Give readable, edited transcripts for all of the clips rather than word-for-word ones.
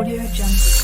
Audio Jungle.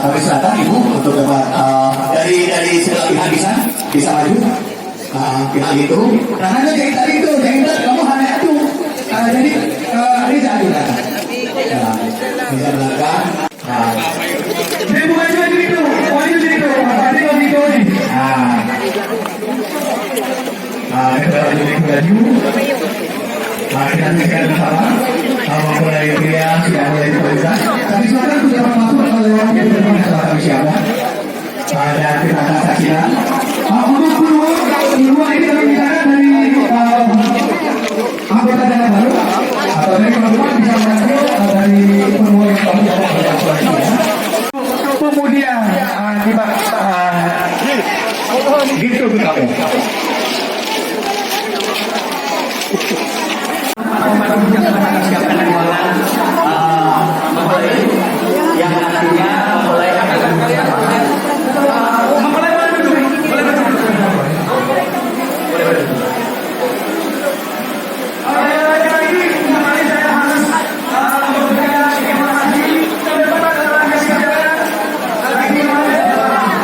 Kami silakan Ibu untuk dapat dari segala pihak bisa maju pihak itu. Dan hanya dari tadi itu, kamu hanya itu. Jadi Riza di belakang. Riza belakang. Saya bukan maju itu, maju itu, tapi maju itu. Kita maju. Kita sekarang bersama. Kalau mulai pria sudah mulai diperiksa. Tapi sekarang sudah masuk ke lewat yang bermasalah siapa? Ada kita saksikan. Untuk peluang ini kami bicara dari anggota dana baru atau dari peluang bisa mengambil dari peluang yang kami kemudian kita gitu ke kamu.